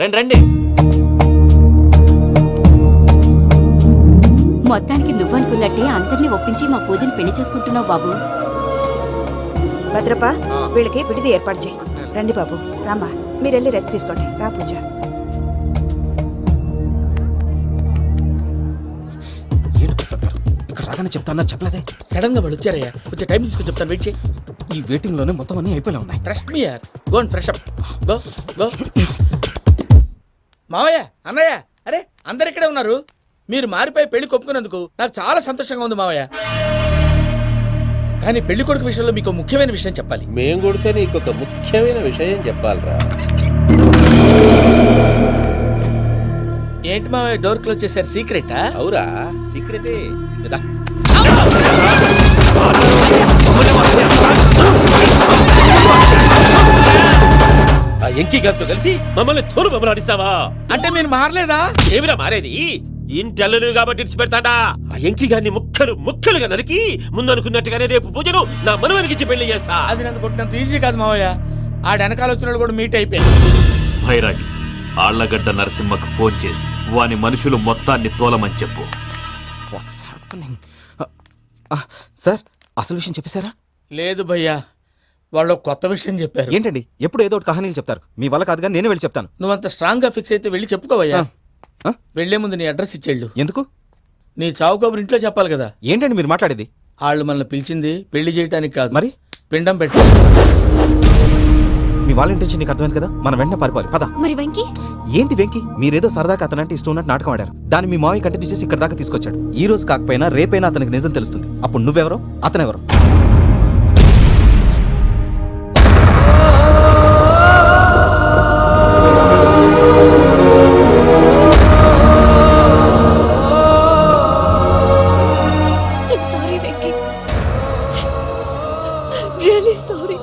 రండి రండి. మొత్తానికి నువ్వనుకున్నట్టే అందరినీ ఒప్పించి మా పూజని పెళ్లి చేసుకుంటున్నావు బాబు. భద్రప్ప వీళ్ళకి విడిది ఏర్పాటు చేయి. రండి బాబు, రామ్మా మీరెళ్ళి రెస్ట్ తీసుకోండి. రా పూజ. ఏంటి ప్రసాద్ గారు ఇక్కడ రాగానే చెప్తానా చెప్పలేదే? సడన్ గా వాళ్ళు వచ్చారయ్యా, కొంచెం టైం తీసుకొని చెప్తాను, వెయిట్ చేయి. ఈ వెయిటింగ్ లోనే మొత్తం అన్ని అయిపోయినా ఉన్నాయి. ట్రస్ట్ మీ యార్, go and fresh up. Go go. మావయ్య, అన్నయ్య, అరే అందరు ఇక్కడే ఉన్నారు. మీరు మారిపోయి పెళ్లి కొప్పుకున్నందుకు నాకు చాలా సంతోషంగా ఉంది మావయ్య. కానీ పెళ్లి కొడుకు విషయంలో మీకు ముఖ్యమైన విషయం చెప్పాలి. మేం కొడితే నీకు ఒక ముఖ్యమైన విషయం చెప్పాలరా. ఏంటి మావయ్య డోర్ క్లోజ్ చేశారు? సీక్రెటా? అవురా, సీక్రెటే కదా. ఆ ఎంకి గారితో కలిసి మమ్మల్ని తోలు బొమ్మలాడిస్తావా? అంటే మీరు మారలేదా? ఏమిరా మారేది? ఇంటల్లు కాబట్టి ఇడిచి పెడతాడా? ఆ ఎంకి గారిని ముక్కలుగా నరికి ముందనుకున్నట్టుగానే రేపు పూజను నా మనవనికిచ్చి పెళ్లి చేస్తా. అది నన్ను కొట్టినంత ఈజీ కాదు మావయ్య. ఆ వెనకాల వచ్చిన కూడా మీట్ అయిపోయాడు. భైరాగి ఆళ్లగడ్డ నరసింహకు ఫోన్ చేసి వాని మనుషులు మొత్తాన్ని తోలమని చెప్పు. What's happening? సార్ అసలు విషయం చెప్పేశారా? లేదు భయ్యా, వాళ్ళు కొత్త విషయం చెప్పారు. ఏంటండి ఎప్పుడు ఏదో ఒకటి కహానీలు చెప్తారు. మీ వల్ల కాదుగా నేనే వెళ్ళి చెప్తాను. నువ్వంత స్ట్రాంగ్ గా ఫిక్స్ అయితే వెళ్ళి చెప్పుకోవయ్యా. వెళ్లే ముందు నీ అడ్రస్ ఇచ్చేళ్ళు. ఎందుకు? నీ చావు కబురు ఇంట్లో చెప్పాలి కదా. ఏంటండి మీరు మాట్లాడేది? వాళ్ళు మనల్ని పిలిచింది పెళ్లి చేయడానికి కాదు, మరి పిండం పెట్టి. మీ వాళ్ళ ఇంటి నీకు అర్థమైంది కదా, మనం వెంటనే పారిపోవాలి. పద. మరి వెంకీ? ఏంటి వెంకి? మీరేదో సరదాగా అతనంటే ఇష్టం ఉన్నట్టు నాటకం ఆడారు. దాన్ని మీ మావయ్య కంటిన్యూ చేసి ఇక్కడ దాకా తీసుకొచ్చాడు. ఈ రోజు కాకపోయినా రేపైనా అతనికి నిజం తెలుస్తుంది. అప్పుడు నువ్వెవరో అతనెవరో. Sorry Venky, really sorry.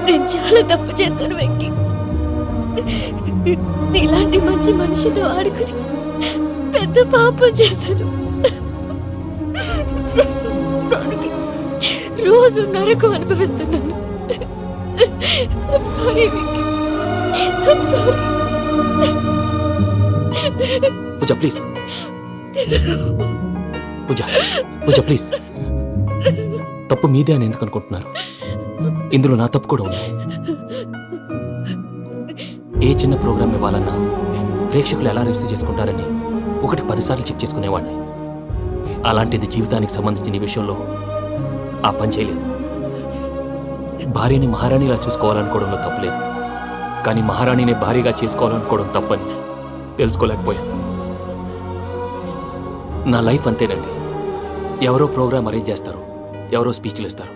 నేను చాలా తప్పు చేశాను వెంకీ. ఇలాంటి మంచి మనిషితో ఆడుకుని పెద్ద పాపం చేశాను. దానికి రోజు నరకం అనుభవిస్తున్నాను. Sorry Venky, sorry. Pooja please, Pooja please. తప్పు మీదే అని ఎందుకు అనుకుంటున్నారు? ఇందులో నా తప్పు కూడా ఉంది. ఏ చిన్న ప్రోగ్రామ్ ఇవ్వాలన్నా ప్రేక్షకులు ఎలా రిసీవ్ చేసుకుంటారని 10 సార్లు చెక్ చేసుకునేవాడిని. అలాంటిది జీవితానికి సంబంధించిన ఈ విషయంలో ఆ పని చేయలేదు. భార్యని మహారాణిలా చూసుకోవాలనుకోవడంలో తప్పులేదు, కానీ మహారాణిని భార్యగా చేసుకోవాలనుకోవడం తప్పని తెలుసుకోలేకపోయాను. నా లైఫ్ అంతేనండి. ఎవరో ప్రోగ్రామ్ అరేంజ్ చేస్తారు, ఎవరో స్పీచ్లు ఇస్తారు.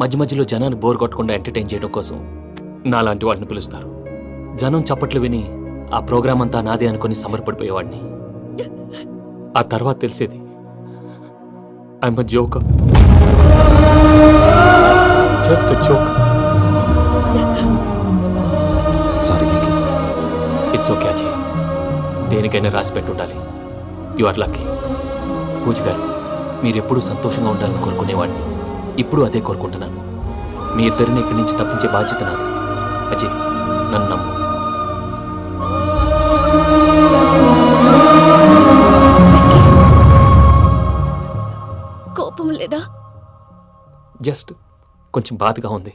మధ్యలో జనాన్ని బోర్ కొట్టకుండా ఎంటర్టైన్ చేయడం కోసం నాలాంటి వాళ్ళని పిలుస్తారు. జనం చప్పట్లు విని ఆ ప్రోగ్రామ్ అంతా నాదే అనుకుని సమర్పడిపోయేవాడిని. ఆ తర్వాత తెలిసేది I'm a joker, just a joker. Sorry Venky. It's okay Ajay, దేనికైనా రాసి పెట్టుండాలి. You are lucky. పూజ గారు, మీరెప్పుడూ సంతోషంగా ఉండాలని కోరుకునేవాడిని. ఇప్పుడు అదే కోరుకుంటున్నాను. మీ ఇద్దరిని ఇక్కడి నుంచి తప్పించే బాధ్యత నాది. అజయ్, నన్ను నమ్ము. కోపం లేదా? జస్ట్ కొంచెం బాధగా ఉంది.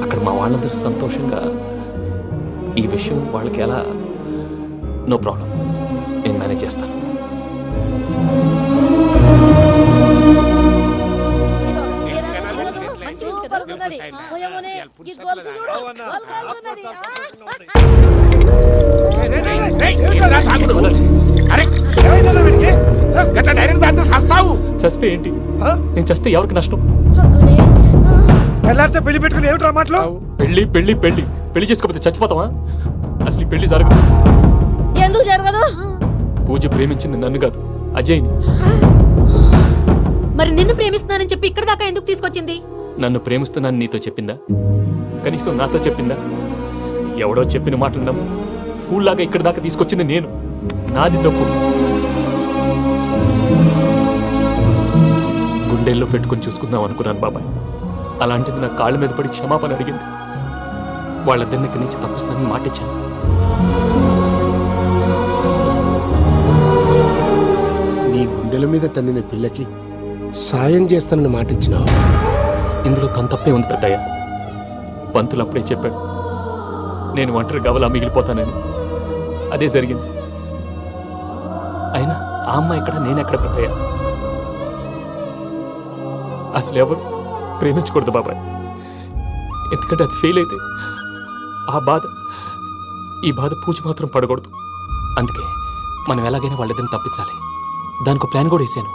అక్కడ మా వాళ్ళందరూ సంతోషంగా, ఈ విషయం వాళ్ళకి ఎలా? నో ప్రాబ్లం, నేను మేనేజ్ చేస్తాను. చస్తే ఏంటి? నేను చస్తే ఎవరికి నష్టం? పెళ్లి పెట్టుకుని ఏమిట్రా మాటలు? పెళ్లి చేసుకోకపోతే చచ్చిపోతావా? అసలు ఈ పెళ్లి జరగదు. ఎందుకు జరగదు? పూజ ప్రేమించింది నన్ను కాదు, అజయ్ని. మరి నిన్ను ప్రేమిస్తున్నానని చెప్పి ఇక్కడ దాకా ఎందుకు తీసుకొచ్చింది? నన్ను ప్రేమిస్తున్నాను నీతో చెప్పిందా? కనీసం నాతో చెప్పిందా? ఎవడో చెప్పిన మాటలు నమ్మి ఫూల్ లాగా ఇక్కడ దాకా తీసుకొచ్చింది నేను. నాది తప్పు. గుండెల్లో పెట్టుకుని చూసుకుందాం అనుకున్నాను బాబాయ్. అలాంటిది నా కాళ్ళ మీద పడి క్షమాపణ అడిగింది. వాళ్ళిద్దరిని ఇక్కడి నుంచి తప్పిస్తానని మాటిచ్చాను. నీ గుండెల మీద తన్నిన పిల్లకి సాయం చేస్తానని మాటిచ్చినావు. ఇందులో తన తప్పే ఉంది పెద్దయ్య. పంతులు అప్పుడే చెప్పాడు నేను ఒంటరి గవలా మిగిలిపోతానని. అదే జరిగింది. అయినా ఆ అమ్మాయి ఇక్కడ, నేనెక్కడ పెద్దయ్య? అసలు ఎవరు ప్రేమించకూడదు బాబాయ్. ఎందుకంటే అది ఫెయిల్ అయితే ఈ బాధ పూజ మాత్రం పడకూడదు. అందుకే మనం ఎలాగైనా వాళ్ళిద్దరిని తప్పించాలి. దానికి ప్లాన్ కూడా వేసాను.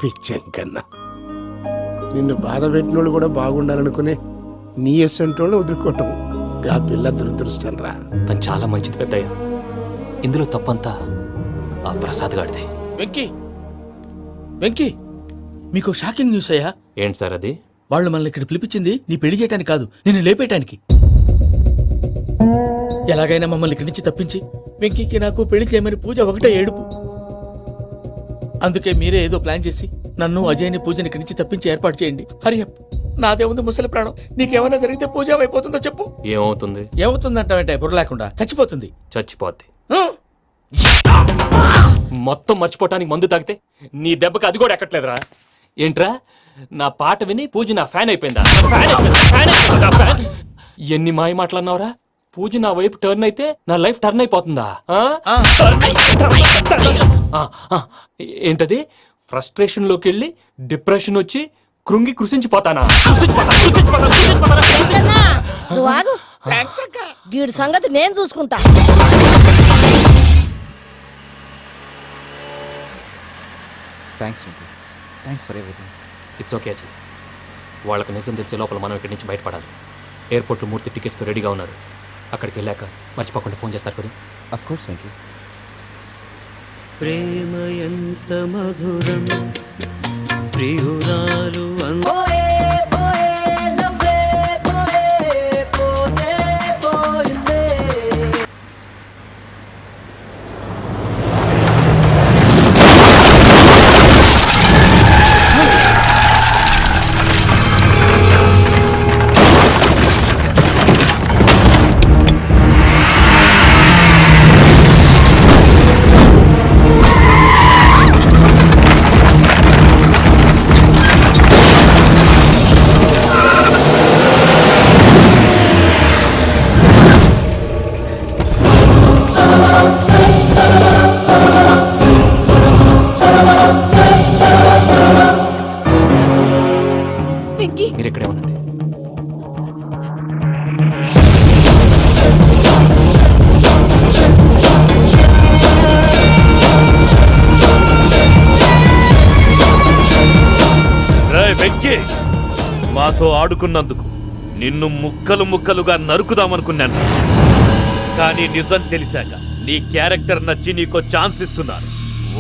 పిచ్చం కన్నా నిన్ను బాధ పెట్టినోళ్ళు కూడా బాగుండాలనుకునే నీ ఎస్సంటోళ్ళు వదులుకోవటం ఆ పిల్ల దురదృష్టం రా. తను చాలా మంచిది పెద్దయ్య. ఇందులో తప్పంతా ఆ ప్రసాద్ గాడిదే. వెంకీ వెంకీ, మీకు షాకింగ్ న్యూస్ అయ్యా. ఏంటి సార్ అది? వాళ్ళు మనల్ని ఇక్కడ పిలిపించింది నీ పెళ్లి చేయడానికి కాదు, నిన్ను లేపేయటానికి. ఎలాగైనా మమ్మల్ని ఇక్కడి నుంచి తప్పించి వెంకీకి నాకు పెళ్లి చేయమని పూజ ఒకటే ఏడుపు. అందుకే మీరే ఏదో ప్లాన్ చేసి నన్ను అజయ్ని పూజని ఇక్కడి నుంచి తప్పించి ఏర్పాటు చేయండి. హరియప్, నాదే ఉంది ముసలి ప్రాణం. నీకేమైనా జరిగితే పూజ అయిపోతుందో చెప్పు. ఏమవుతుంది? ఏమవుతుందంటావంటే బుర్ర లేకుండా చచ్చిపోతుంది. చచ్చిపోద్ది. ఆ? మొత్తం మర్చిపోవటానికి మందు తాగితే నీ దెబ్బకి అది కూడా ఎక్కట్లేదురా. ఏంట్రా, నా పాట విని పూజ నా ఫ్యాన్ అయిపోయిందా? ఎన్ని మాయ మాటలన్నావురా? పూజ నా వైపు టర్న్ అయితే నా లైఫ్ టర్న్ అయిపోతుందా? ఏంటది? ఫ్రస్ట్రేషన్ లోకి వెళ్ళి డిప్రెషన్ వచ్చి కృంగి కృషించిపోతానా? నువ్వు ఆగు. వీడి సంగతి నేను చూసుకుంటా. Thanks for everything. It's okay Ajay. వాళ్ళకి నిజం తెలిసే లోపల మనం ఇక్కడి నుంచి బయటపడాలి. ఎయిర్పోర్ట్లో మూర్తి టికెట్స్తో రెడీగా ఉన్నారు. అక్కడికి వెళ్ళాక మర్చిపోకుండా ఫోన్ చేస్తారు కదా. Of course Venky. ప్రేమ ఎంత మధురం ప్రియురాలు వెంకీ, మీరు ఇక్కడే ఉండండి. రేయ్ వెంకీ, మాతో ఆడుకున్నందుకు నిన్ను ముక్కలు ముక్కలుగా నరుకుదామనుకున్నాను. కానీ నిజం తెలిసాక నీ క్యారెక్టర్ నచ్చి నీకో ఛాన్స్ ఇస్తున్నాను.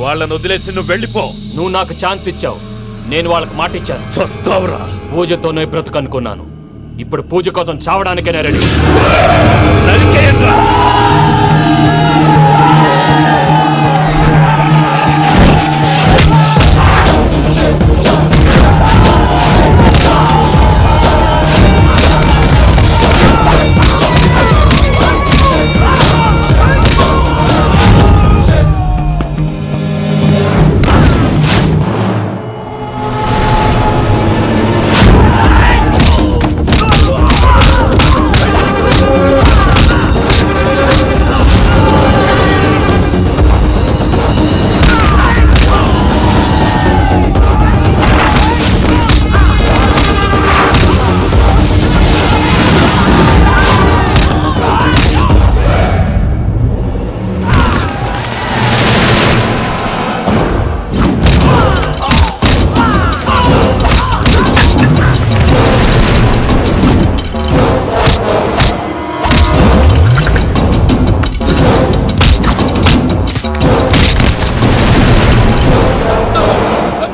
వాళ్ళను వదిలేసి నువ్వు వెళ్ళిపో. నువ్వు నాకు ఛాన్స్ ఇచ్చావు, నేను వాళ్ళకి మాట ఇచ్చాను. చస్తావురా. పూజతోనే బ్రతుకనుకున్నాను. ఇప్పుడు పూజ కోసం చావడానికైనా రెడీ. నరికేయండ్రా.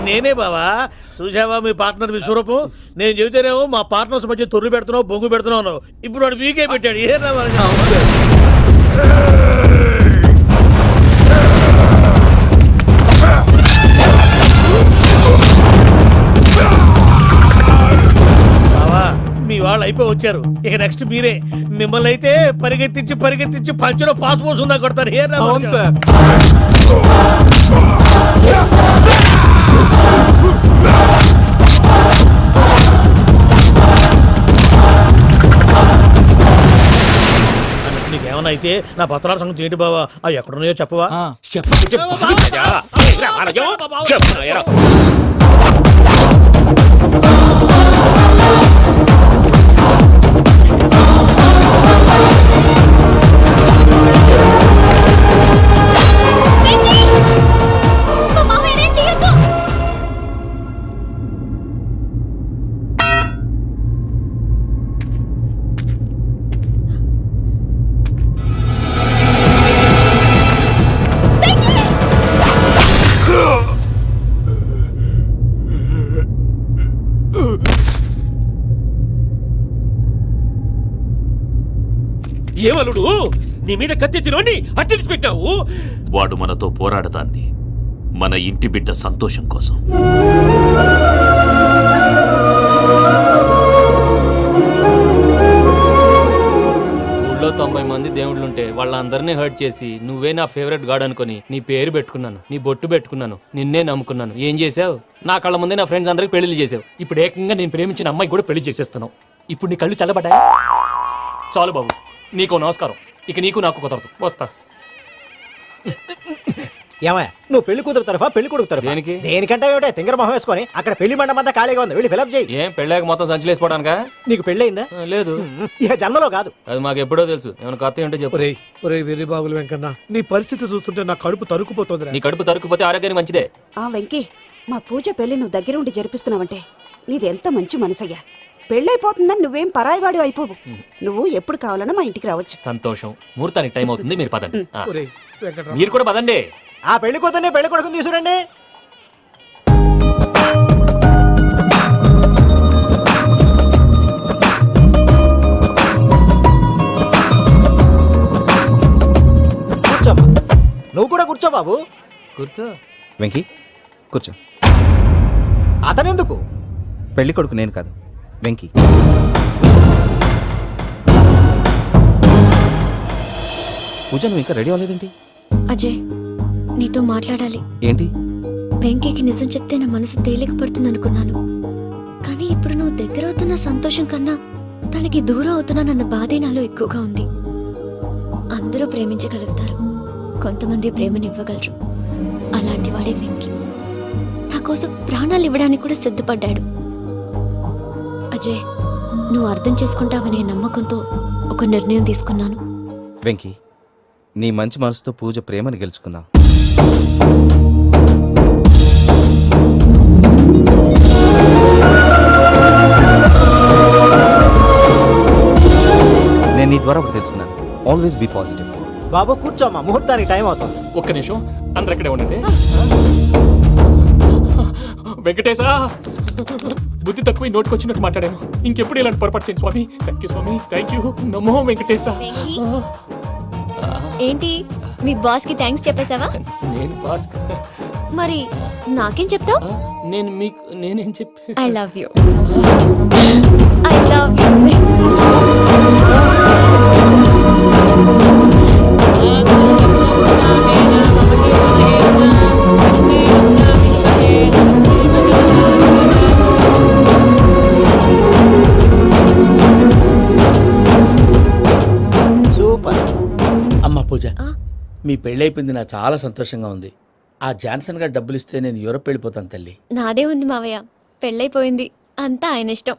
నేనే బావా. చూసావా మీ పార్ట్నర్ విశ్వరూపం? నేను చెబితేనేమో మా పార్ట్నర్స్ మధ్య తొర్రు పెడుతున్నావు, బొంగు పెడుతున్నావు. ఇప్పుడు వాడు వీకే పెట్టాడు. ఏ వాళ్ళు అయిపోయి వచ్చారు. ఇక నెక్స్ట్ మీరే. మిమ్మల్ని అయితే పరిగెత్తించి పంచులో పాస్ పోసుందా కొడతారు. ఏ అవును సార్. నీకేమన్నా అయితే నా పత్రాల సంగతి ఏంటి బావా? అవి ఎక్కడున్నాయో చెప్పవా? మా మామయ్యనేం చెయ్యొద్దు. ఏమలుడు నీ మీద కత్తెత్తిలోని అట్టెలిసి పెట్టావు. వాడు మనతో పోరాడతాంది మన ఇంటి బిడ్డ సంతోషం కోసం. ఊళ్ళో 90 మంది దేవుళ్ళుంటే వాళ్ళందరినీ హర్ట్ చేసి నువ్వే నా ఫేవరెట్ గాడ్ అనుకుని నీ పేరు పెట్టుకున్నాను, నీ బొట్టు పెట్టుకున్నాను, నిన్నే నమ్ముకున్నాను. ఏం చేసావు? నా కళ్ళ ముందే నా ఫ్రెండ్స్ అందరికి పెళ్లి చేసావు. ఇప్పుడు ఏకంగా నేను ప్రేమించిన అమ్మాయి కూడా పెళ్లి చేసేస్తున్నావు. ఇప్పుడు నీ కళ్ళు చల్లబడ్డాయి. చాలు బాబు, నీకు నమస్కారం. ఇక నీకు నాకు కుదరదు. వస్తా. ఏమయ్య నువ్వు పెళ్లి కూతురు తరఫా పెళ్లి కొడుకు తరఫా? దేనికి? దేనికంటే ఏమిటే తింగర మొహం వేసుకొని అక్కడ పెళ్లి మండపం అంతా ఖాళీగా ఉంది, వెళ్ళి ఫిలప్ చేయి. ఏం పెళ్ళాక మొత్తం సంచలేసిపోవడానికా? నీకు పెళ్ళయిందా? లేదు. ఇక జన్మలో కాదు. అది మాకు ఎప్పుడో తెలుసు. ఏమైనా కొత్త ఏంటో చెప్పు. ఒరే వెర్రిబాబులు వెంకన్న, నీ పరిస్థితి చూస్తుంటే నా కడుపు తరుక్కుపోతుంది. నీ కడుపు తరుక్కుపోతే ఆరోగ్యానికి మంచిదే. ఆ వెంకీ, మా పూజ పెళ్లి నువ్వు దగ్గరుండి జరిపిస్తున్నావంటే నీది ఎంత మంచి మనసయ్యా. పెళ్ళైపోతుందని నువ్వేం పరాయివాడి అయిపోవు. నువ్వు ఎప్పుడు కావాలన్నా మా ఇంటికి రావచ్చు. సంతోషం. ముహూర్తానికి టైం అవుతుంది, మీరు పదండి. ఆ. ఒరేయ్ వెంకట్రావు, మీరు కూడా పదండి. ఆ పెళ్లి కూతుర్ని పెళ్లి కొడుకుని తీసుకురండి. కూర్చోమ్మా. నువ్వు కూడా కూర్చో బాబు. కూర్చో. వెంకీ కూర్చో. అతనెందుకు? పెళ్లి కొడుకు నేను కాదు, వెంకీ. పూజ నువ్వు ఇంకా రెడీ అవ్వలేదేంటి? అజయ్, నీతో మాట్లాడాలి. ఏంటి? వెంకీకి నిజం చెప్తే నా మనసు తేలిక పడుతుంది అనుకున్నాను. కానీ ఇప్పుడు నువ్వు దగ్గర అవుతున్న సంతోషం కన్నా తనకి దూరం అవుతున్నానన్న బాధే నాలో ఎక్కువగా ఉంది. అందరూ ప్రేమించగలుగుతారు, కొంతమంది ప్రేమనివ్వగలరు. అలాంటి వాడే వెంకీ. నా కోసం ప్రాణాలు ఇవ్వడానికి కూడా సిద్ధపడ్డాడు. అజయ్, నువ్వు అర్థం చేసుకుంటావనే నమ్మకంతో ఒక నిర్ణయం తీసుకున్నాను. వెంకీ, నీ మంచి మనసుతో పూజ ప్రేమని గెలుచుకుందాం. నేను నీ ద్వారా ఒకటి తెలుసుకున్నాను. Always be positive. బాబు కూర్చోమ్మా, ముహూర్తానికి టైం అవుతుంది. ఒక్క నిమిషం, అందరు ఇక్కడే ఉండండి. వెంకటేశా, బుద్ధి తక్కువ నోటికి వచ్చినట్టు మాట్లాడాను. ఇంకెప్పుడు ఇలాంటి పొరపాటు చేయండి స్వామి. థ్యాంక్ యూ స్వామి, థ్యాంక్ యూ. నమో వెంకటేశా. ఏంటి, మీ బాస్ కి థ్యాంక్స్ చెప్పేశావా? నేను బాస్ మరి నాకేం చెప్తావు? నేను మీకు నేనేం చెప్పి I love you. I love you. Super. అమ్మ పూజ, మీ పెళ్ళైపోయింది, నాకు చాలా సంతోషంగా ఉంది. ఆ జాన్సన్ గారు డబ్బులు ఇస్తే నేను యూరప్ వెళ్ళిపోతాను తల్లి. నాదే ఉంది మావయ్య, పెళ్ళైపోయింది, అంతా ఆయన ఇష్టం.